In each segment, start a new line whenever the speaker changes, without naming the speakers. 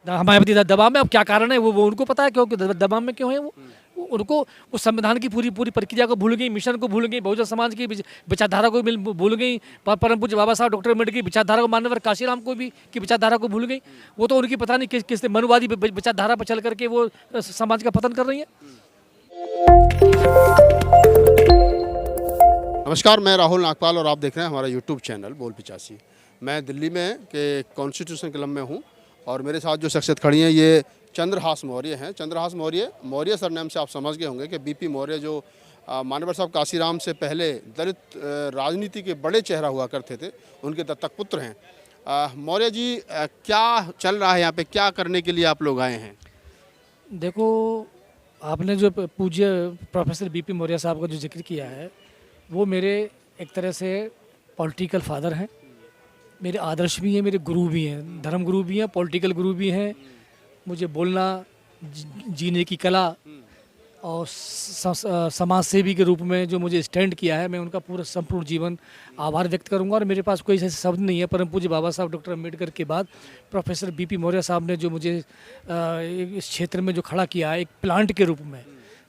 हमारे प्रति दबाव में। अब क्या कारण है वो उनको पता है, क्योंकि दबाव में क्यों है उनको उस संविधान की पूरी प्रक्रिया को भूल गई, मिशन को भूल गई, बहुजन समाज की विचारधारा को भूल गई, परम पूज्य बाबा साहब डॉक्टर अम्बेडकर की विचारधारा को, माननीय काशीराम को भी की विचारधारा को भूल गई। वो तो उनकी पता नहीं किस मनुवादी विचारधारा पर चल करके वो समाज का पतन कर रही है।
नमस्कार, मैं राहुल नागपाल और आप देख रहे हैं हमारा यूट्यूब चैनल बोल 85। मैं दिल्ली में के कॉन्स्टिट्यूशन क्लब में हूं और मेरे साथ जो शख्सियत खड़ी हैं ये चंद्रहास मौर्य हैं। चंद्रहास मौर्य सरनेम से आप समझ गए होंगे कि बीपी मौर्य जो मानवर साहब काशीराम से पहले दलित राजनीति के बड़े चेहरा हुआ करते थे, उनके दत्तक पुत्र हैं। मौर्य जी, क्या चल रहा है यहाँ पे, क्या करने के लिए आप लोग आए हैं?
देखो, आपने जो पूज्य प्रोफेसर बीपी मौर्य साहब का जो जिक्र किया है, वो मेरे एक तरह से पॉलिटिकल फादर हैं, मेरे आदर्श भी हैं, मेरे गुरु भी हैं, धर्म गुरु भी हैं, पॉलिटिकल गुरु भी हैं। मुझे बोलना, जीने की कला और समाज सेवी के रूप में जो मुझे स्टैंड किया है, मैं उनका पूरा संपूर्ण जीवन आभार व्यक्त करूंगा। और मेरे पास कोई ऐसे शब्द नहीं है। परम पूज्य बाबा साहब डॉक्टर अम्बेडकर के बाद प्रोफेसर बीपी मौर्य साहब ने जो मुझे इस क्षेत्र में जो खड़ा किया है एक प्लांट के रूप में,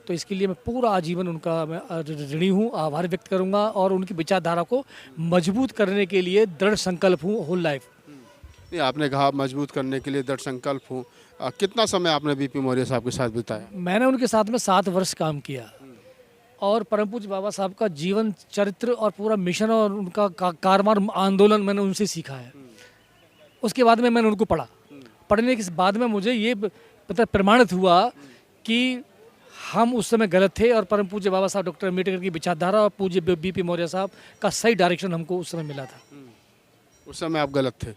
तो इसके लिए मैं पूरा आजीवन उनका मैं ऋणी हूँ, आभार व्यक्त करूँगा। और उनकी विचारधारा को मजबूत करने के लिए दृढ़ संकल्प हूँ होल लाइफ।
नहीं, आपने कहा मजबूत करने के लिए दृढ़ संकल्प हूँ। कितना समय आपने बीपी मौर्य साहब के साथ बिताया?
मैंने उनके साथ में 7 वर्ष काम किया और परम पूज्य बाबा साहब का जीवन चरित्र और पूरा मिशन और उनका कारवार आंदोलन मैंने उनसे सीखा है। उसके बाद में मैंने उनको पढ़ा। पढ़ने के बाद में मुझे ये प्रमाणित हुआ कि हम उस समय गलत थे और परम पूज्य बाबा साहब डॉक्टर अम्बेडकर की विचारधारा और पूज्य बीपी मौर्य साहब का सही डायरेक्शन हमको उस समय मिला था।
उस समय आप गलत थे।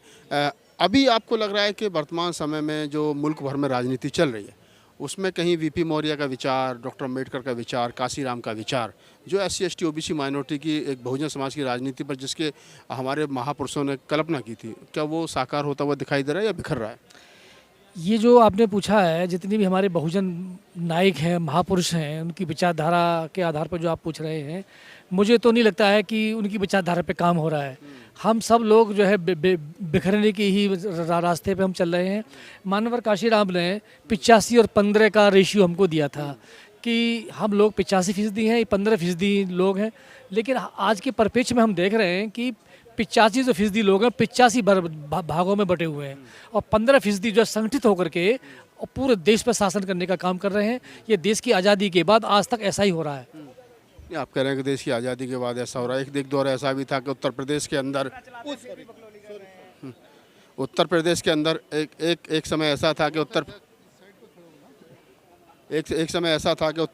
अभी आपको लग रहा है कि वर्तमान समय में जो मुल्क भर में राजनीति चल रही है उसमें कहीं बीपी मौर्य का विचार, डॉक्टर अम्बेडकर का विचार, काशीराम का विचार, जो SC ST OBC माइनॉरिटी की एक बहुजन समाज की राजनीति पर जिसके हमारे महापुरुषों ने कल्पना की थी, क्या वो साकार होता हुआ दिखाई दे रहा है या बिखर रहा है?
ये जो आपने पूछा है, जितनी भी हमारे बहुजन नायक हैं, महापुरुष हैं, उनकी विचारधारा के आधार पर जो आप पूछ रहे हैं, मुझे तो नहीं लगता है कि उनकी विचारधारा पे काम हो रहा है। हम सब लोग जो है बिखरने की ही रास्ते पे हम चल रहे हैं। मानवर काशीराम ने 85 और 15 का रेशियो हमको दिया था कि हम लोग 85% हैं, 15% लोग हैं। लेकिन आज के परिप्रेक्ष्य में हम देख रहे हैं कि 85% लोग हैं, 85 भागों में बटे हुए हैं और 15% जो संगठित होकर के और पूरे देश पर शासन करने का काम कर रहे हैं। ये देश की आज़ादी के बाद आज तक ऐसा ही हो रहा है।
आप कह रहे हैं कि देश की आज़ादी के बाद ऐसा हो रहा है। एक दौर ऐसा भी था कि उत्तर प्रदेश के अंदर एक समय ऐसा था कि उत्तर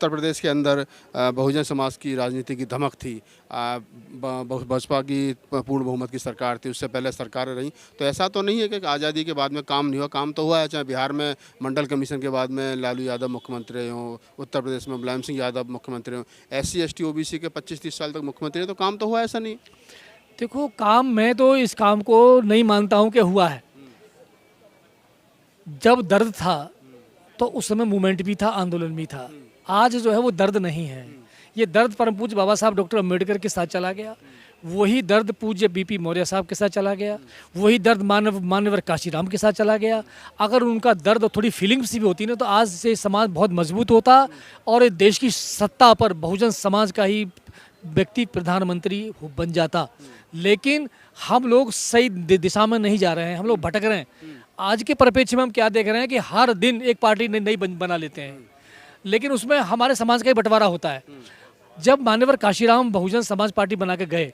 प्रदेश के अंदर बहुजन समाज की राजनीति की धमक थी। बसपा की पूर्ण बहुमत की सरकार थी, उससे पहले सरकारें रहीं। तो ऐसा तो नहीं है कि आज़ादी के बाद में काम नहीं हुआ, काम तो हुआ है। चाहे बिहार में मंडल कमीशन के बाद में लालू यादव मुख्यमंत्री हों, उत्तर प्रदेश में मुलायम सिंह यादव मुख्यमंत्री हों, SC ST OBC के 25-30 साल तक मुख्यमंत्री हैं, तो काम तो हुआ, ऐसा नहीं?
देखो, काम, मैं तो इस काम को नहीं मानता हूँ कि हुआ है। जब दर्द था तो उस समय मूवमेंट भी था, आंदोलन भी था। आज जो है वो दर्द नहीं है। ये दर्द परम पूज्य बाबा साहब डॉक्टर अम्बेडकर के साथ चला गया, वही दर्द पूज्य बीपी मौर्य साहब के साथ चला गया, वही दर्द मानवर काशीराम के साथ चला गया। अगर उनका दर्द और थोड़ी फीलिंग्स भी होती ना, तो आज से समाज बहुत मजबूत होता और देश की सत्ता पर बहुजन समाज का ही व्यक्ति प्रधानमंत्री बन जाता। लेकिन हम लोग सही दिशा में नहीं जा रहे हैं, हम लोग भटक रहे हैं। आज के परिप्रेक्ष्य में हम क्या देख रहे हैं कि हर दिन एक पार्टी नई बना लेते हैं, लेकिन उसमें हमारे समाज का ही बंटवारा होता है। जब मान्यवर काशीराम बहुजन समाज पार्टी बना के गए,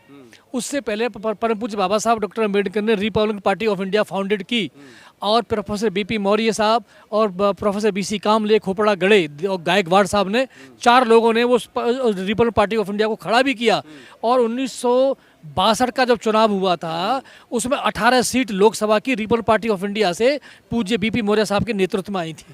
उससे पहले परम पूज्य बाबा साहब डॉक्टर अम्बेडकर ने Republican party of India founded की और प्रोफेसर बीपी मौर्य साहब और प्रोफेसर BC कामले, खोपड़ा गड़े और गायकवाड़ साहब ने, 4 लोगों ने वो रिपब्लिकन पार्टी ऑफ इंडिया को खड़ा भी किया। और 1962 का जब चुनाव हुआ था, उसमें 18 सीट लोकसभा की रिपब्लिकन पार्टी ऑफ इंडिया से पूज्य बीपी मौर्य साहब के नेतृत्व में आई थी।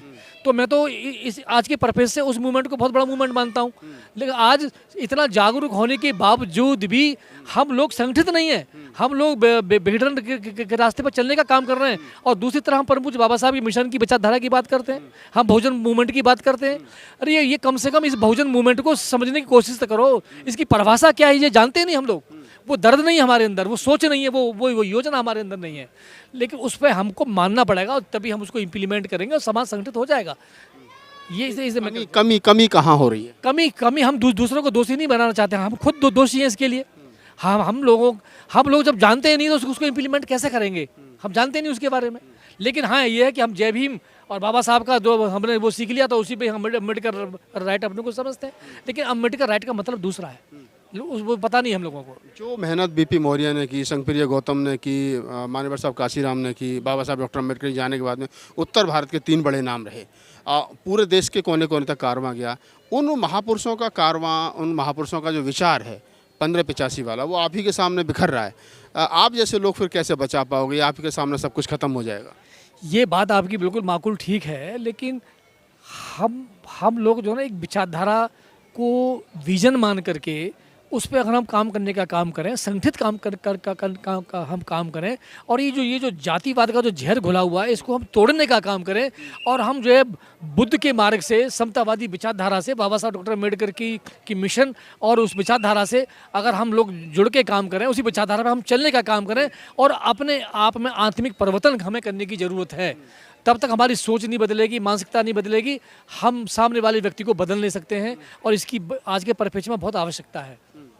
तो मैं तो इस आज के पर्पज से उस मूवमेंट को बहुत बड़ा मूवमेंट मानता हूँ। लेकिन आज इतना जागरूक होने के बावजूद भी हम लोग संगठित नहीं हैं, हम लोग विघटन के रास्ते पर चलने का काम कर रहे हैं। और दूसरी तरफ हम परम पूज्य बाबा साहब की मिशन की विचारधारा की बात करते हैं, हम बहुजन मूवमेंट की बात करते हैं। अरे ये कम से कम इस बहुजन मूवमेंट को समझने की कोशिश तो करो, इसकी परिभाषा क्या है ये जानते नहीं हम लोग। वो दर्द नहीं है हमारे अंदर, वो सोच नहीं है, वो योजना हमारे अंदर नहीं है, लेकिन उस पर हमको मानना पड़ेगा और तभी हम उसको इम्प्लीमेंट करेंगे और समाज संगठित हो जाएगा। ये इसे मैं
कमी कहाँ हो रही है?
कमी हम दूसरों को दोषी नहीं बनाना चाहते हैं, हम खुद दोषी हैं इसके लिए। हम लोग जब जानते ही नहीं तो उसको इम्प्लीमेंट कैसे करेंगे, हम जानते नहीं उसके बारे में। लेकिन हाँ ये है कि हम जय भीम और बाबा साहब का जो हमने वो सीख लिया तो उसी पे हम अम्बेडकर राइट अपने को समझते हैं, लेकिन अम्बेडकर राइट का मतलब दूसरा है, वो पता नहीं हम लोगों को।
जो मेहनत बीपी मौर्य ने की, संगप्रिय गौतम ने की, मान्यवर साहब काशीराम ने की, बाबा साहब डॉक्टर अम्बेडकर जाने के बाद में उत्तर भारत के 3 बड़े नाम रहे, पूरे देश के कोने कोने तक कारवां गया। उन महापुरुषों का कारवां, उन महापुरुषों का जो विचार है 1585 वाला, वो आप ही के सामने बिखर रहा है। आप जैसे लोग फिर कैसे बचा पाओगे? आप ही के सामने सब कुछ खत्म हो जाएगा।
ये बात आपकी बिल्कुल माकूल ठीक है, लेकिन हम लोग जो है ना एक विचारधारा को विजन मान करके उस पर अगर हम काम करने का काम करें, संगठित काम का हम काम करें, और ये जो जातिवाद का जो जहर घुला हुआ है इसको हम तोड़ने का काम करें, और हम जो है बुद्ध के मार्ग से, समतावादी विचारधारा से, बाबा साहब डॉक्टर अम्बेडकर की मिशन और उस विचारधारा से अगर हम लोग जुड़ के काम करें, उसी विचारधारा पर हम चलने का काम करें, और अपने आप में आत्मिक परिवर्तन हमें करने की ज़रूरत है। तब तक हमारी सोच नहीं बदलेगी, मानसिकता नहीं बदलेगी, हम सामने वाले व्यक्ति को बदल नहीं सकते हैं, और इसकी आज के परिप्रेक्ष्य में बहुत आवश्यकता है।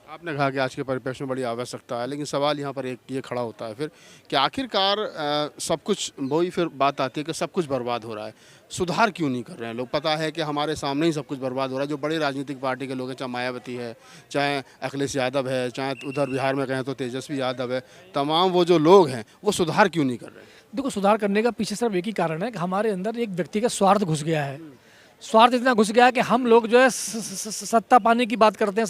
आपने कहा कि आज के परिप्रेक्ष्य में बड़ी आवश्यकता है, लेकिन सवाल यहाँ पर एक ये खड़ा होता है फिर कि आखिरकार सब कुछ, वही फिर बात आती है कि सब कुछ बर्बाद हो रहा है, सुधार क्यों नहीं कर रहे हैं लोग? पता है कि हमारे सामने ही सब कुछ बर्बाद हो रहा है। जो बड़ी राजनीतिक पार्टी के लोग हैं, चाहे मायावती है, चाहे अखिलेश यादव है, चाहे उधर बिहार में कहें तो तेजस्वी यादव है, तमाम वो जो लोग हैं वो सुधार क्यों नहीं कर रहे हैं?
देखो, सुधार करने का पीछे सिर्फ एक ही कारण है कि हमारे अंदर एक व्यक्ति का स्वार्थ घुस गया है। स्वार्थ इतना घुस गया है कि हम लोग जो है सत्ता पाने की बात करते हैं,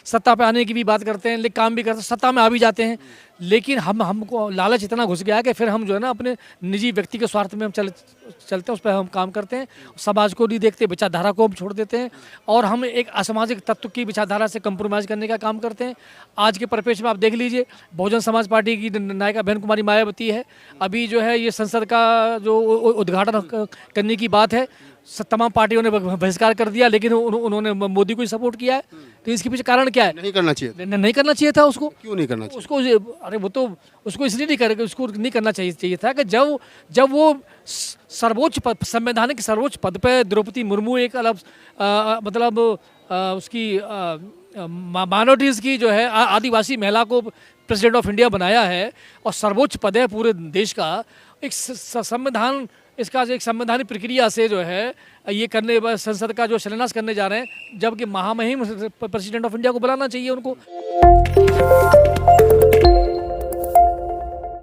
सत्ता पे आने की भी बात करते हैं, लेकिन काम भी करते हैं, सत्ता में आ भी जाते हैं, लेकिन हमको लालच इतना घुस गया है कि फिर हम जो है ना अपने निजी व्यक्ति के स्वार्थ में हम चलते हैं, उस पर हम काम करते हैं, समाज को नहीं देखते, विचारधारा को हम छोड़ देते हैं, और हम एक असामाजिक तत्व की विचारधारा से कंप्रोमाइज़ करने का काम करते हैं। आज के परिप्रेक्ष्य में आप देख लीजिए, बहुजन समाज पार्टी की नायिका बहन कुमारी मायावती है, अभी जो है ये संसद का जो उद्घाटन करने की बात है, तमाम पार्टियों ने बहिष्कार कर दिया, लेकिन उन्होंने मोदी को ही सपोर्ट किया है। तो इसके पीछे कारण क्या है?
नहीं करना चाहिए,
नहीं करना चाहिए था उसको।
क्यों नहीं करना चाहिए
उसको? अरे वो तो उसको इसलिए नहीं कर, उसको नहीं करना चाहिए था कि जब वो सर्वोच्च संवैधानिक सर्वोच्च पद पे द्रौपदी मुर्मू एक अलग मतलब उसकी माइनॉरिटीज़ की जो है आदिवासी महिला को प्रेसिडेंट ऑफ इंडिया बनाया है, और सर्वोच्च पद है पूरे देश का, एक संविधान, इसका जो एक संवैधानिक प्रक्रिया से जो है ये करने, संसद का जो शिलान्यास करने जा रहे हैं, जबकि महामहिम प्रेसिडेंट ऑफ इंडिया को बुलाना चाहिए उनको।